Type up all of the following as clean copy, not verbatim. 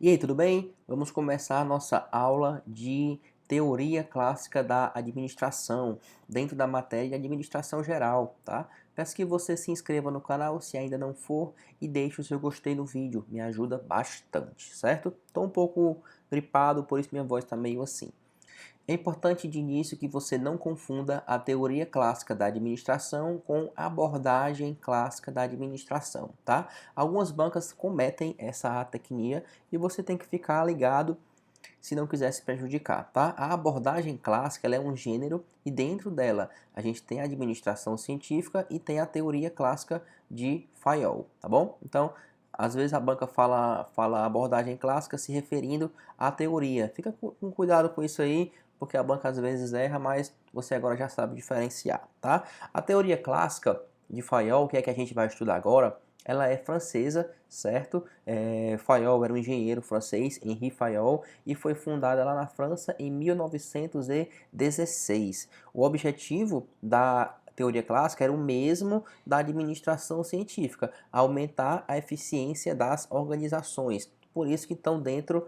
E aí, tudo bem? Vamos começar a nossa aula de teoria clássica da administração, dentro da matéria de administração geral, tá? Peço que você se inscreva no canal se ainda não for e deixe o seu gostei no vídeo, me ajuda bastante, certo? Estou um pouco gripado, por isso minha voz está meio assim. É importante de início que você não confunda a teoria clássica da administração com a abordagem clássica da administração, tá? Algumas bancas cometem essa atecnia e você tem que ficar ligado se não quiser se prejudicar, tá? A abordagem clássica ela é um gênero e dentro dela a gente tem a administração científica e tem a teoria clássica de Fayol, tá bom? Então, às vezes a banca fala abordagem clássica se referindo à teoria. Fica com cuidado com isso aí, porque a banca às vezes erra, mas você agora já sabe diferenciar, tá? A teoria clássica de Fayol, que é que a gente vai estudar agora, ela é francesa, certo? Fayol era um engenheiro francês, Henri Fayol, e foi fundada lá na França em 1916. O objetivo da teoria clássica era o mesmo da administração científica, aumentar a eficiência das organizações. Por isso que estão dentro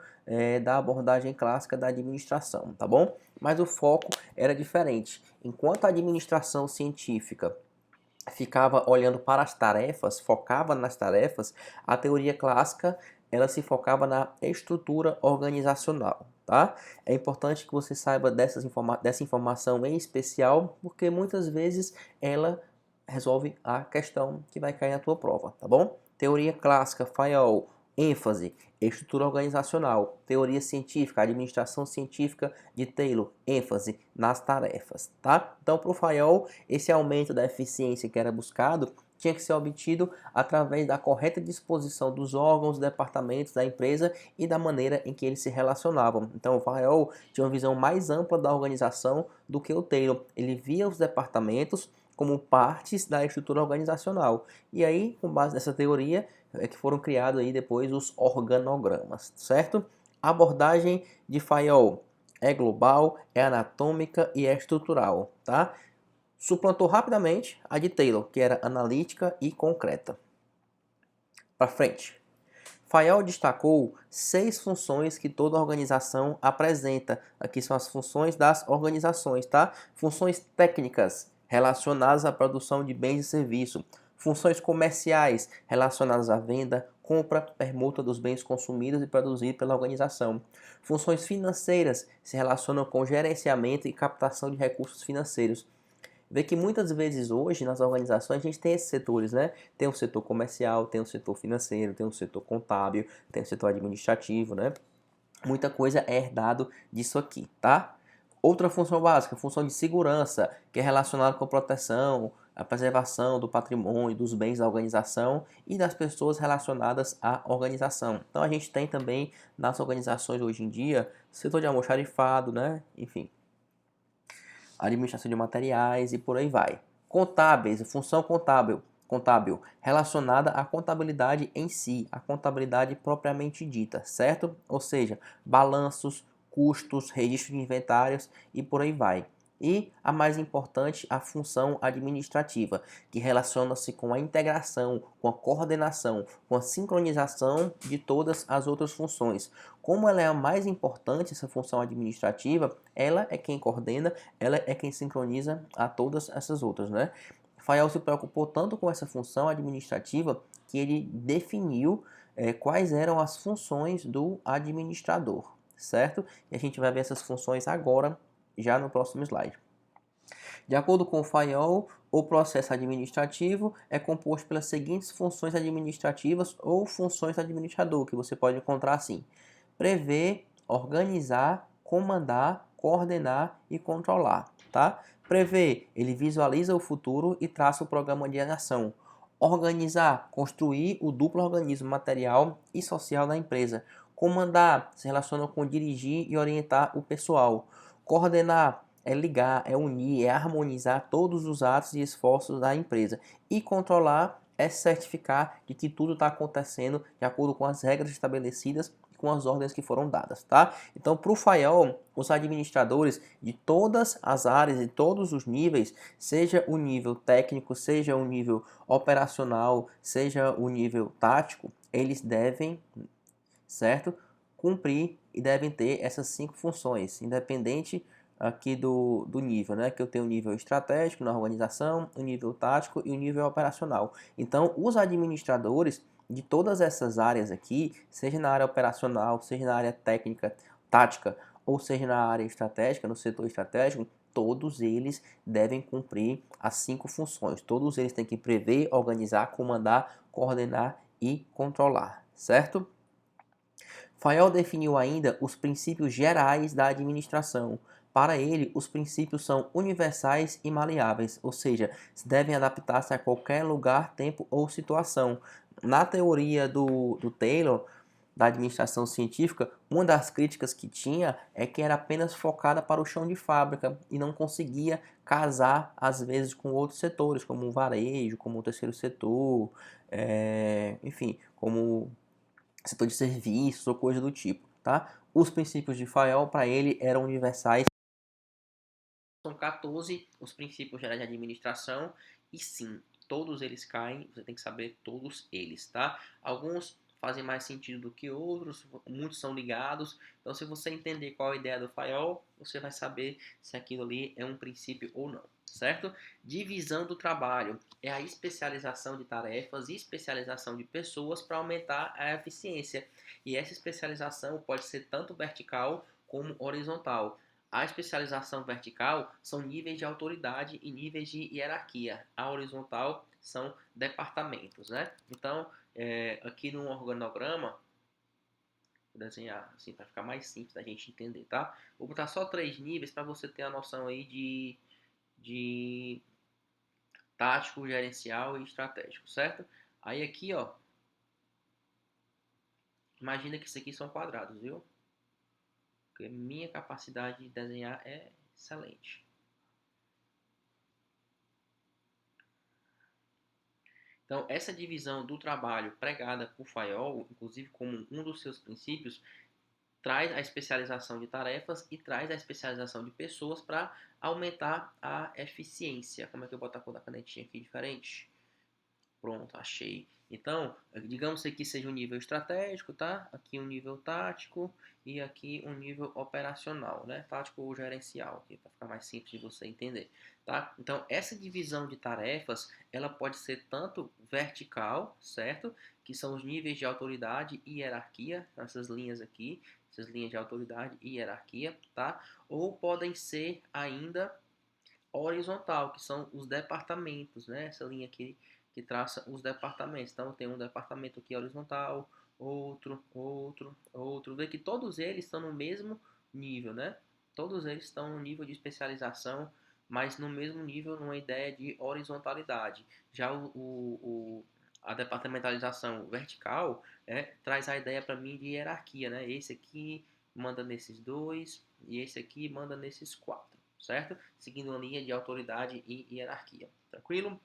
da abordagem clássica da administração, tá bom? Mas o foco era diferente. Enquanto a administração científica ficava olhando para as tarefas, focava nas tarefas, a teoria clássica ela se focava na estrutura organizacional, tá? É importante que você saiba dessa informação em especial, porque muitas vezes ela resolve a questão que vai cair na tua prova, tá bom? Teoria clássica, Fayol, ênfase, estrutura organizacional, teoria científica, administração científica de Taylor, ênfase nas tarefas, tá? Então, para o Fayol, esse aumento da eficiência que era buscado tinha que ser obtido através da correta disposição dos órgãos, departamentos da empresa e da maneira em que eles se relacionavam. Então, o Fayol tinha uma visão mais ampla da organização do que o Taylor. Ele via os departamentos como partes da estrutura organizacional. E aí, com base nessa teoria, é que foram criados aí depois os organogramas, certo? A abordagem de Fayol é global, é anatômica e é estrutural, tá? Suplantou rapidamente a de Taylor, que era analítica e concreta. Para frente. Fayol destacou 6 funções que toda organização apresenta. Aqui são as funções das organizações, tá? Funções técnicas relacionadas à produção de bens e serviços. Funções comerciais relacionadas à venda, compra, permuta dos bens consumidos e produzidos pela organização. Funções financeiras se relacionam com gerenciamento e captação de recursos financeiros. Vê que muitas vezes hoje nas organizações a gente tem esses setores, né? Tem o setor comercial, tem o setor financeiro, tem o setor contábil, tem o setor administrativo, né? Muita coisa é herdado disso aqui, tá? Outra função básica, função de segurança, que é relacionada com a proteção, a preservação do patrimônio, dos bens da organização e das pessoas relacionadas à organização. Então a gente tem também nas organizações hoje em dia, setor de almoxarifado, né? Enfim, administração de materiais e por aí vai. Contábeis, função contábil relacionada à contabilidade em si, a contabilidade propriamente dita, certo? Ou seja, balanços, custos, registro de inventários e por aí vai. E a mais importante, a função administrativa, que relaciona-se com a integração, com a coordenação, com a sincronização de todas as outras funções. Como ela é a mais importante, essa função administrativa, ela é quem coordena, ela é quem sincroniza a todas essas outras, né? Fayol se preocupou tanto com essa função administrativa que ele definiu quais eram as funções do administrador, certo? E a gente vai ver essas funções agora, já no próximo slide. De acordo com o Fayol, o processo administrativo é composto pelas seguintes funções administrativas ou funções do administrador, que você pode encontrar assim: prever, organizar, comandar, coordenar e controlar, tá? Prever, ele visualiza o futuro e traça o programa de ação. Organizar, construir o duplo organismo material e social da empresa. Comandar, se relaciona com dirigir e orientar o pessoal. Coordenar, é ligar, é unir, é harmonizar todos os atos e esforços da empresa. E controlar é certificar de que tudo está acontecendo de acordo com as regras estabelecidas e com as ordens que foram dadas, tá? Então, para o Fayol, os administradores de todas as áreas e todos os níveis, seja o nível técnico, seja o nível operacional, seja o nível tático, eles devem, certo? cumprir e devem ter essas 5 funções, independente aqui do nível, né? Que eu tenho o nível estratégico na organização, o nível tático e o nível operacional. Então, os administradores de todas essas áreas aqui, seja na área operacional, seja na área técnica, tática, ou seja na área estratégica, no setor estratégico, todos eles devem cumprir as 5 funções. Todos eles têm que prever, organizar, comandar, coordenar e controlar, certo? Fayol definiu ainda os princípios gerais da administração. Para ele, os princípios são universais e maleáveis, ou seja, devem adaptar-se a qualquer lugar, tempo ou situação. Na teoria do Taylor, da administração científica, uma das críticas que tinha é que era apenas focada para o chão de fábrica e não conseguia casar, às vezes, com outros setores, como o varejo, como o terceiro setor, enfim, como setor de serviços ou coisa do tipo, tá? Os princípios de Fayol para ele eram universais. São 14 os princípios gerais de administração e sim, todos eles caem, você tem que saber todos eles, tá? Alguns fazem mais sentido do que outros, muitos são ligados. Então, se você entender qual é a ideia do Fayol, você vai saber se aquilo ali é um princípio ou não, certo? Divisão do trabalho é a especialização de tarefas e especialização de pessoas para aumentar a eficiência. E essa especialização pode ser tanto vertical como horizontal. A especialização vertical são níveis de autoridade e níveis de hierarquia. A horizontal são departamentos, né? Então, aqui no organograma, vou desenhar assim para ficar mais simples da gente entender, tá? Vou botar só 3 níveis para você ter a noção aí de tático, gerencial e estratégico, certo? Aí aqui, ó, imagina que isso aqui são quadrados, viu? Porque minha capacidade de desenhar é excelente. Então, essa divisão do trabalho pregada por Fayol, inclusive como um dos seus princípios, traz a especialização de tarefas e traz a especialização de pessoas para aumentar a eficiência. Como é que eu boto a cor da canetinha aqui diferente? Pronto, achei. Então, digamos que aqui seja um nível estratégico, tá? Aqui um nível tático e aqui um nível operacional, né? Tático ou gerencial, aqui para ficar mais simples de você entender, tá? Então, essa divisão de tarefas, ela pode ser tanto vertical, certo? Que são os níveis de autoridade e hierarquia, essas linhas aqui, essas linhas de autoridade e hierarquia, tá? Ou podem ser ainda horizontal, que são os departamentos, né? Essa linha aqui que traça os departamentos. Então, tem um departamento aqui horizontal, outro. Vê que todos eles estão no mesmo nível, né? Todos eles estão no nível de especialização, mas no mesmo nível, numa ideia de horizontalidade. Já a departamentalização vertical traz a ideia para mim de hierarquia, né? Esse aqui manda nesses dois e esse aqui manda nesses quatro, certo? Seguindo uma linha de autoridade e hierarquia. Tranquilo?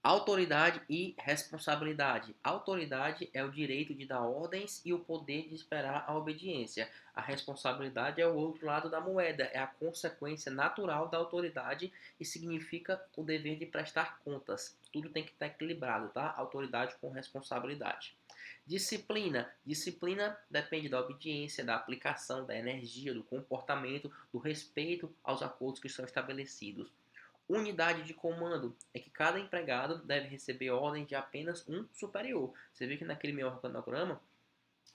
Autoridade e responsabilidade. Autoridade é o direito de dar ordens e o poder de esperar a obediência. A responsabilidade é o outro lado da moeda, é a consequência natural da autoridade e significa o dever de prestar contas. Tudo tem que estar equilibrado, tá? Autoridade com responsabilidade. Disciplina. Disciplina depende da obediência, da aplicação, da energia, do comportamento, do respeito aos acordos que são estabelecidos. Unidade de comando é que cada empregado deve receber ordem de apenas um superior. Você vê que naquele meu organograma,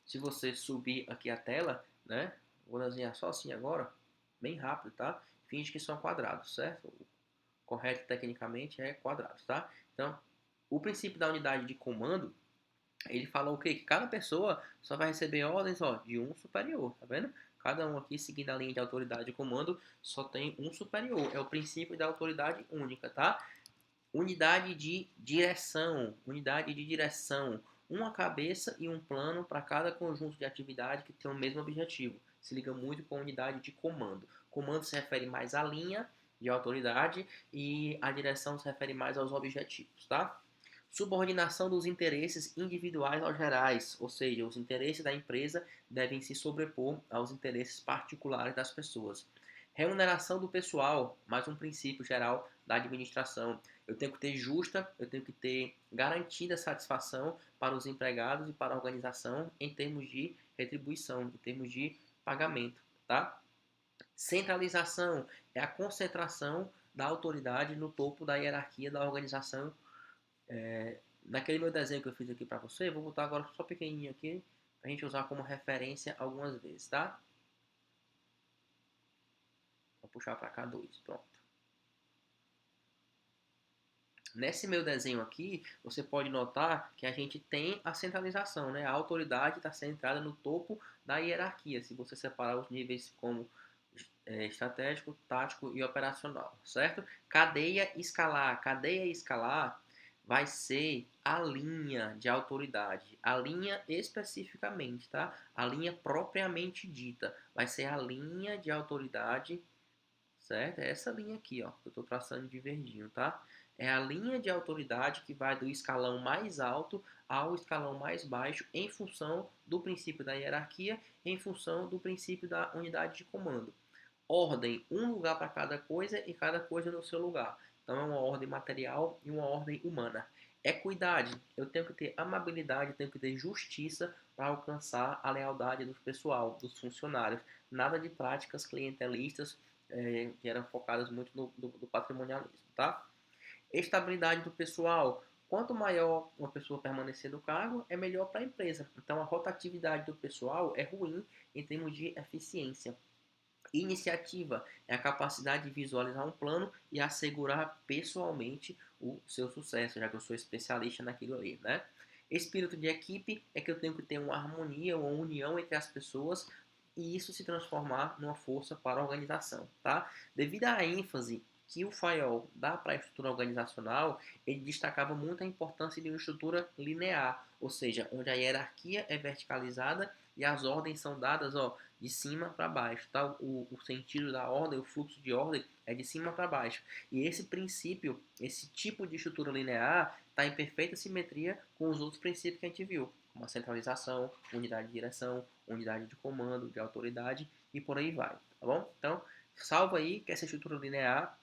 se você subir aqui a tela, né? Vou desenhar só assim agora, bem rápido, tá? Finge que são quadrados, certo? O correto tecnicamente é quadrados, tá? Então, o princípio da unidade de comando, ele fala o quê? Que cada pessoa só vai receber ordens, ó, de um superior, tá vendo? Cada um aqui, seguindo a linha de autoridade e comando, só tem um superior. É o princípio da autoridade única, tá? Unidade de direção. Unidade de direção. Uma cabeça e um plano para cada conjunto de atividade que tem o mesmo objetivo. Se liga muito com a unidade de comando. Comando se refere mais à linha de autoridade e a direção se refere mais aos objetivos, tá? Subordinação dos interesses individuais aos gerais, ou seja, os interesses da empresa devem se sobrepor aos interesses particulares das pessoas. Remuneração do pessoal, mais um princípio geral da administração. Eu tenho que ter justa, eu tenho que ter garantida satisfação para os empregados e para a organização em termos de retribuição, em termos de pagamento, tá? Centralização é a concentração da autoridade no topo da hierarquia da organização. Naquele meu desenho que eu fiz aqui para você, vou botar agora só pequenininho aqui, para a gente usar como referência algumas vezes, tá? Vou puxar para cá dois, pronto. Nesse meu desenho aqui, você pode notar que a gente tem a centralização, né? A autoridade está centrada no topo da hierarquia, se você separar os níveis como estratégico, tático e operacional, certo? Cadeia escalar vai ser a linha de autoridade, a linha especificamente, tá? A linha propriamente dita, vai ser a linha de autoridade, certo? É essa linha aqui, ó, que eu estou traçando de verdinho, tá? É a linha de autoridade que vai do escalão mais alto ao escalão mais baixo em função do princípio da hierarquia, em função do princípio da unidade de comando. Ordem, um lugar para cada coisa e cada coisa no seu lugar. Então é uma ordem material e uma ordem humana. Equidade, eu tenho que ter amabilidade, eu tenho que ter justiça para alcançar a lealdade do pessoal, dos funcionários. Nada de práticas clientelistas que eram focadas muito no patrimonialismo, tá? Estabilidade do pessoal. Quanto maior uma pessoa permanecer no cargo, é melhor para a empresa. Então a rotatividade do pessoal é ruim em termos de eficiência. Iniciativa é a capacidade de visualizar um plano e assegurar pessoalmente o seu sucesso, já que eu sou especialista naquilo ali, né? Espírito de equipe é que eu tenho que ter uma harmonia, uma união entre as pessoas e isso se transformar numa força para a organização, tá? Devido à ênfase que o Fayol dá para a estrutura organizacional, ele destacava muito a importância de uma estrutura linear, ou seja, onde a hierarquia é verticalizada e as ordens são dadas, ó, de cima para baixo, tá? O sentido da ordem, o fluxo de ordem é de cima para baixo. E esse princípio, esse tipo de estrutura linear, está em perfeita simetria com os outros princípios que a gente viu, como a centralização, unidade de direção, unidade de comando, de autoridade e por aí vai, tá bom? Então, salva aí que essa estrutura linear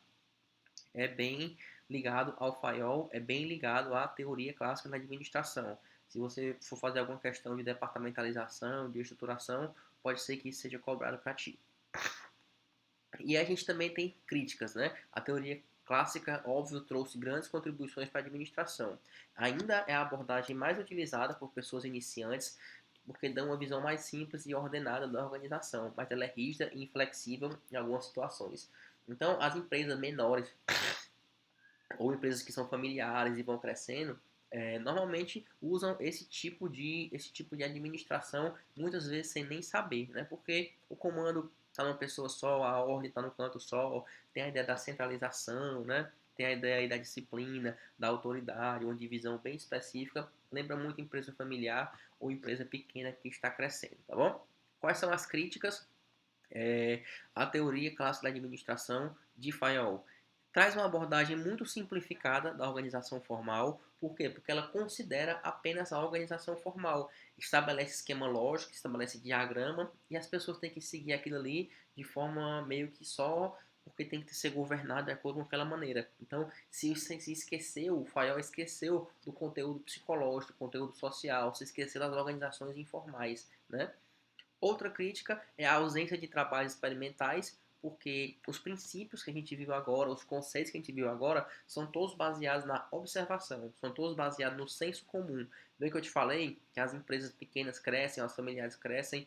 é bem ligado ao Fayol, é bem ligado à teoria clássica da administração. Se você for fazer alguma questão de departamentalização, de estruturação, pode ser que isso seja cobrado para ti. E a gente também tem críticas, né? A teoria clássica, óbvio, trouxe grandes contribuições para a administração. Ainda é a abordagem mais utilizada por pessoas iniciantes, porque dão uma visão mais simples e ordenada da organização, mas ela é rígida e inflexível em algumas situações. Então, as empresas menores ou empresas que são familiares e vão crescendo, normalmente usam esse tipo de administração, muitas vezes sem nem saber, né? Porque o comando está numa pessoa só, a ordem está no canto só, tem a ideia da centralização, né? Tem a ideia aí da disciplina, da autoridade, uma divisão bem específica. Lembra muito empresa familiar ou empresa pequena que está crescendo, tá bom? Quais são as críticas? A teoria clássica da administração de Fayol traz uma abordagem muito simplificada da organização formal. Por quê? Porque ela considera apenas a organização formal. Estabelece esquema lógico, estabelece diagrama e as pessoas têm que seguir aquilo ali de forma meio que só porque tem que ser governado de acordo com aquela maneira. Então, se você se esqueceu, o Fayol esqueceu do conteúdo psicológico, do conteúdo social, se esqueceu das organizações informais, né? Outra crítica é a ausência de trabalhos experimentais, porque os princípios que a gente viu agora, os conceitos que a gente viu agora, são todos baseados na observação, são todos baseados no senso comum. Bem que eu te falei que as empresas pequenas crescem, as familiares crescem,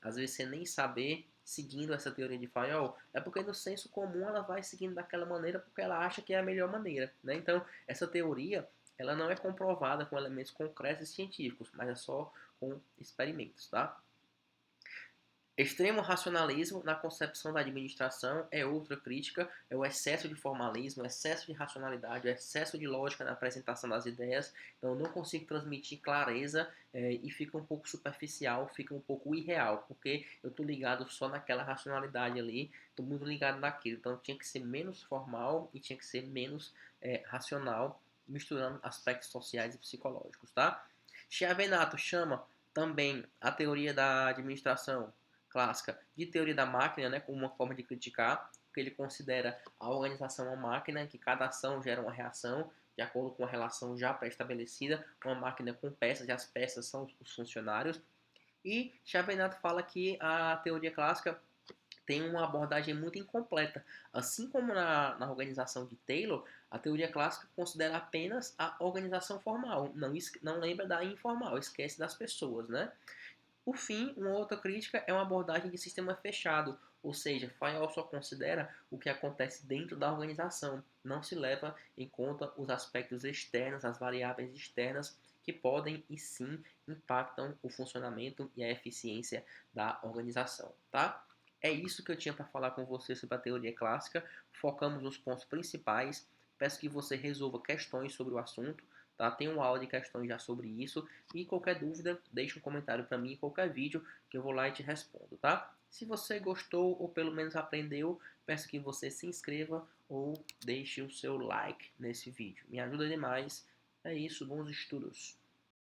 às vezes sem nem saber, seguindo essa teoria de Fayol, é porque no senso comum ela vai seguindo daquela maneira porque ela acha que é a melhor maneira, né? Então, essa teoria, ela não é comprovada com elementos concretos e científicos, mas é só com experimentos, tá? Extremo racionalismo na concepção da administração é outra crítica, é o excesso de formalismo, o excesso de racionalidade, o excesso de lógica na apresentação das ideias. Então, eu não consigo transmitir clareza e fica um pouco superficial, fica um pouco irreal, porque eu estou ligado só naquela racionalidade ali, estou muito ligado naquilo. Então, tinha que ser menos formal e tinha que ser menos racional, misturando aspectos sociais e psicológicos, tá? Chiavenato chama também a teoria da administração clássica de teoria da máquina, né, como uma forma de criticar. porque ele considera a organização uma máquina, que cada ação gera uma reação, de acordo com a relação já pré-estabelecida, uma máquina com peças, e as peças são os funcionários. E Chavenato fala que a teoria clássica tem uma abordagem muito incompleta. Assim como na organização de Taylor, a teoria clássica considera apenas a organização formal, não lembra da informal, esquece das pessoas, né? Por fim, uma outra crítica é uma abordagem de sistema fechado, ou seja, Fayol só considera o que acontece dentro da organização, não se leva em conta os aspectos externos, as variáveis externas que podem e sim impactam o funcionamento e a eficiência da organização, tá? É isso que eu tinha para falar com você sobre a teoria clássica. Focamos nos pontos principais. Peço que você resolva questões sobre o assunto, tá? Tem uma aula de questões já sobre isso. E qualquer dúvida, deixe um comentário para mim em qualquer vídeo que eu vou lá e te respondo, tá? Se você gostou ou pelo menos aprendeu, peço que você se inscreva ou deixe o seu like nesse vídeo. Me ajuda demais. É isso, bons estudos.